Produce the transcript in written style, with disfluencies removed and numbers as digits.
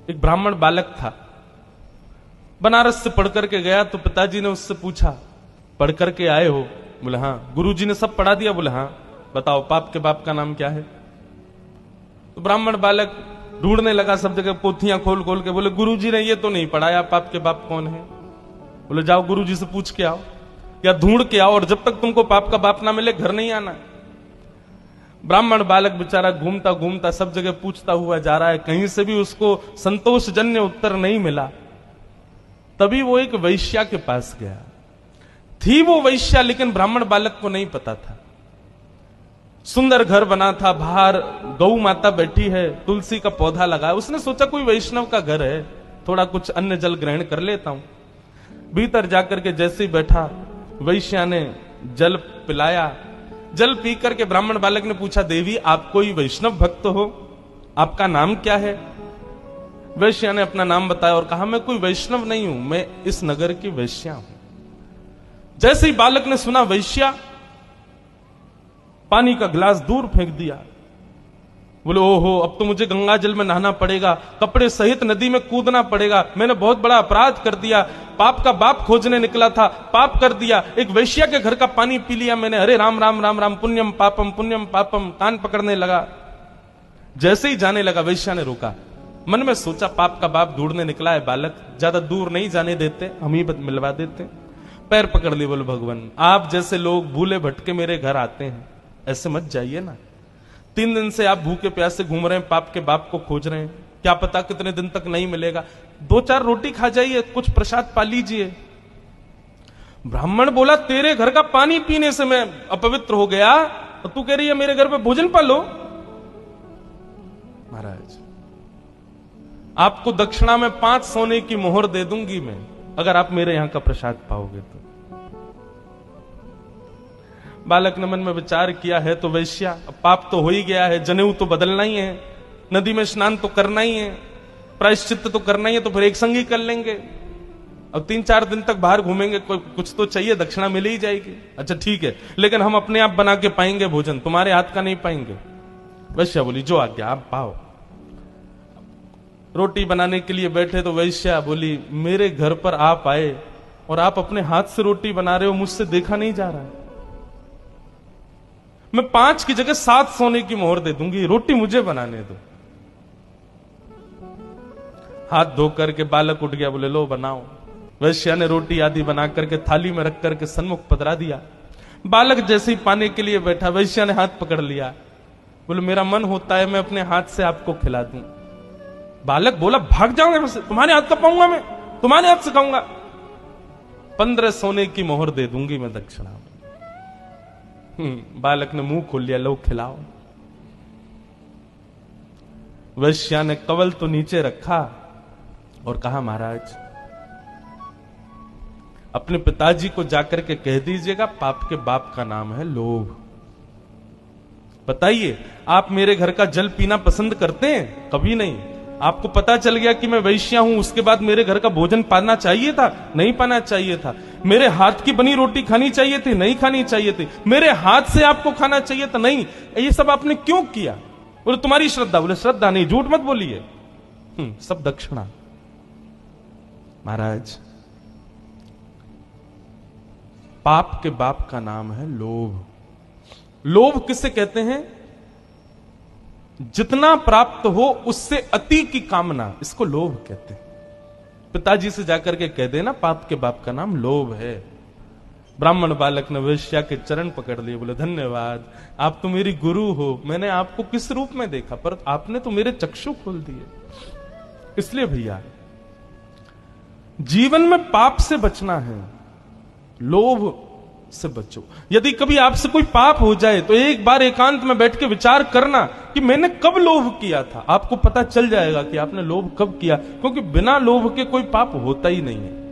एक ब्राह्मण बालक था, बनारस से पढ़ करके गया तो पिताजी ने उससे पूछा, पढ़ करके आए हो? बोले हाँ। गुरुजी ने सब पढ़ा दिया? बोले हाँ। बताओ पाप के बाप का नाम क्या है? तो ब्राह्मण बालक ढूंढने लगा सब जगह, पोथियां खोल खोल के। बोले गुरुजी ने ये तो नहीं पढ़ाया, पाप के बाप कौन है? बोले जाओ गुरुजी से पूछ के आओ या ढूंढ के आओ, और जब तक तुमको पाप का बाप ना मिले घर नहीं आना। ब्राह्मण बालक बेचारा घूमता घूमता सब जगह पूछता हुआ जा रहा है, कहीं से भी उसको संतोषजन्य उत्तर नहीं मिला। तभी वो एक वैश्या के पास गया। थी वो वैश्या, लेकिन ब्राह्मण बालक को नहीं पता था। सुंदर घर बना था, बाहर गौ माता बैठी है, तुलसी का पौधा लगा है। उसने सोचा कोई वैष्णव का घर है, थोड़ा कुछ अन्न जल ग्रहण कर लेता हूं। भीतर जाकर के जैसे ही बैठा, वैश्या ने जल पिलाया। जल पी करके ब्राह्मण बालक ने पूछा, देवी आप कोई वैष्णव भक्त हो? आपका नाम क्या है? वैश्या ने अपना नाम बताया और कहा, मैं कोई वैष्णव नहीं हूं, मैं इस नगर की वैश्या हूं। जैसे ही बालक ने सुना वैश्या, पानी का गिलास दूर फेंक दिया। बोले ओहो, अब तो मुझे गंगा जल में नहाना पड़ेगा, कपड़े सहित नदी में कूदना पड़ेगा, मैंने बहुत बड़ा अपराध कर दिया, पाप का बाप खोजने निकला था, पाप कर दिया, एक वैश्या के घर का पानी पी लिया मैंने, अरे राम राम राम राम, पुण्यम पापम, कान पकड़ने लगा। जैसे ही जाने लगा, वैश्या ने रोका। मन में सोचा, पाप का बाप ढूंढने निकला है बालक, ज्यादा दूर नहीं जाने देते, हम ही मिलवा देते। पैर पकड़ लिए, बोले भगवान आप जैसे लोग भूले भटके मेरे घर आते हैं, ऐसे मत जाइए ना। 3 दिन से आप भूखे प्यासे घूम रहे हैं, पाप के बाप को खोज रहे हैं, क्या पता कितने दिन तक नहीं मिलेगा, 2-4 रोटी खा जाइए, कुछ प्रसाद पा लीजिए। ब्राह्मण बोला, तेरे घर का पानी पीने से मैं अपवित्र हो गया और तू कह रही है मेरे घर पे भोजन पा लो? महाराज आपको दक्षिणा में 5 सोने की मोहर दे दूंगी मैं, अगर आप मेरे यहां का प्रसाद पाओगे तो। बालक ने मन में विचार किया है तो वैश्या, अब पाप तो हो ही गया है, जनेऊ तो बदलना ही है, नदी में स्नान तो करना ही है, प्रायश्चित्त तो करना ही है, तो फिर एक संग ही कर लेंगे। अब 3-4 दिन तक बाहर घूमेंगे, कुछ तो चाहिए, दक्षिणा मिल ही जाएगी। अच्छा ठीक है, लेकिन हम अपने आप बना के पाएंगे भोजन, तुम्हारे हाथ का नहीं पाएंगे। वैश्या बोली, जो आज्ञा आप पाओ। रोटी बनाने के लिए बैठे तो वैश्या बोली, मेरे घर पर आप आए और आप अपने हाथ से रोटी बना रहे हो, मुझसे देखा नहीं जा रहा है, मैं 5 की जगह 7 सोने की मोहर दे दूंगी, रोटी मुझे बनाने दो। हाथ धो करके बालक उठ गया, बोले लो बनाओ। वैश्या ने रोटी आदि बना करके थाली में रख करके सन्मुख पधरा दिया। बालक जैसे ही पाने के लिए बैठा, वैश्या ने हाथ पकड़ लिया, बोले मेरा मन होता है मैं अपने हाथ से आपको खिला दूं। बालक बोला, भाग जाओ यहां से, तुम्हारे हाथ का पाऊंगा मैं, तुम्हारे हाथ से खाऊंगा। 15 सोने की मोहर दे दूंगी मैं दक्षिणा में। बालक ने मुंह खोल लिया, लो खिलाओ। वैश्या ने कवल तो नीचे रखा और कहा, महाराज अपने पिताजी को जाकर के कह दीजिएगा, पाप के बाप का नाम है लोभ। बताइए, आप मेरे घर का जल पीना पसंद करते हैं? कभी नहीं। आपको पता चल गया कि मैं वैश्या हूं, उसके बाद मेरे घर का भोजन पाना चाहिए था? नहीं पाना चाहिए था। मेरे हाथ की बनी रोटी खानी चाहिए थी? नहीं खानी चाहिए थी। मेरे हाथ से आपको खाना चाहिए था? नहीं। ये सब आपने क्यों किया? बोले तुम्हारी श्रद्धा। बोले श्रद्धा नहीं, झूठ मत बोलिए, सब दक्षिणा। महाराज पाप के बाप का नाम है लोभ। लोभ किसे कहते हैं? जितना प्राप्त हो उससे अति की कामना, इसको लोभ कहते हैं। पिताजी से जाकर के कह देना, पाप के बाप का नाम लोभ है। ब्राह्मण बालक ने वैश्या के चरण पकड़ लिए, बोले धन्यवाद, आप तो मेरी गुरु हो, मैंने आपको किस रूप में देखा, पर आपने तो मेरे चक्षु खोल दिए। इसलिए भैया जीवन में पाप से बचना है, लोभ से बचो। यदि कभी आपसे कोई पाप हो जाए तो एक बार एकांत में बैठ के विचार करना कि मैंने कब लोभ किया था। आपको पता चल जाएगा कि आपने लोभ कब किया, क्योंकि बिना लोभ के कोई पाप होता ही नहीं है।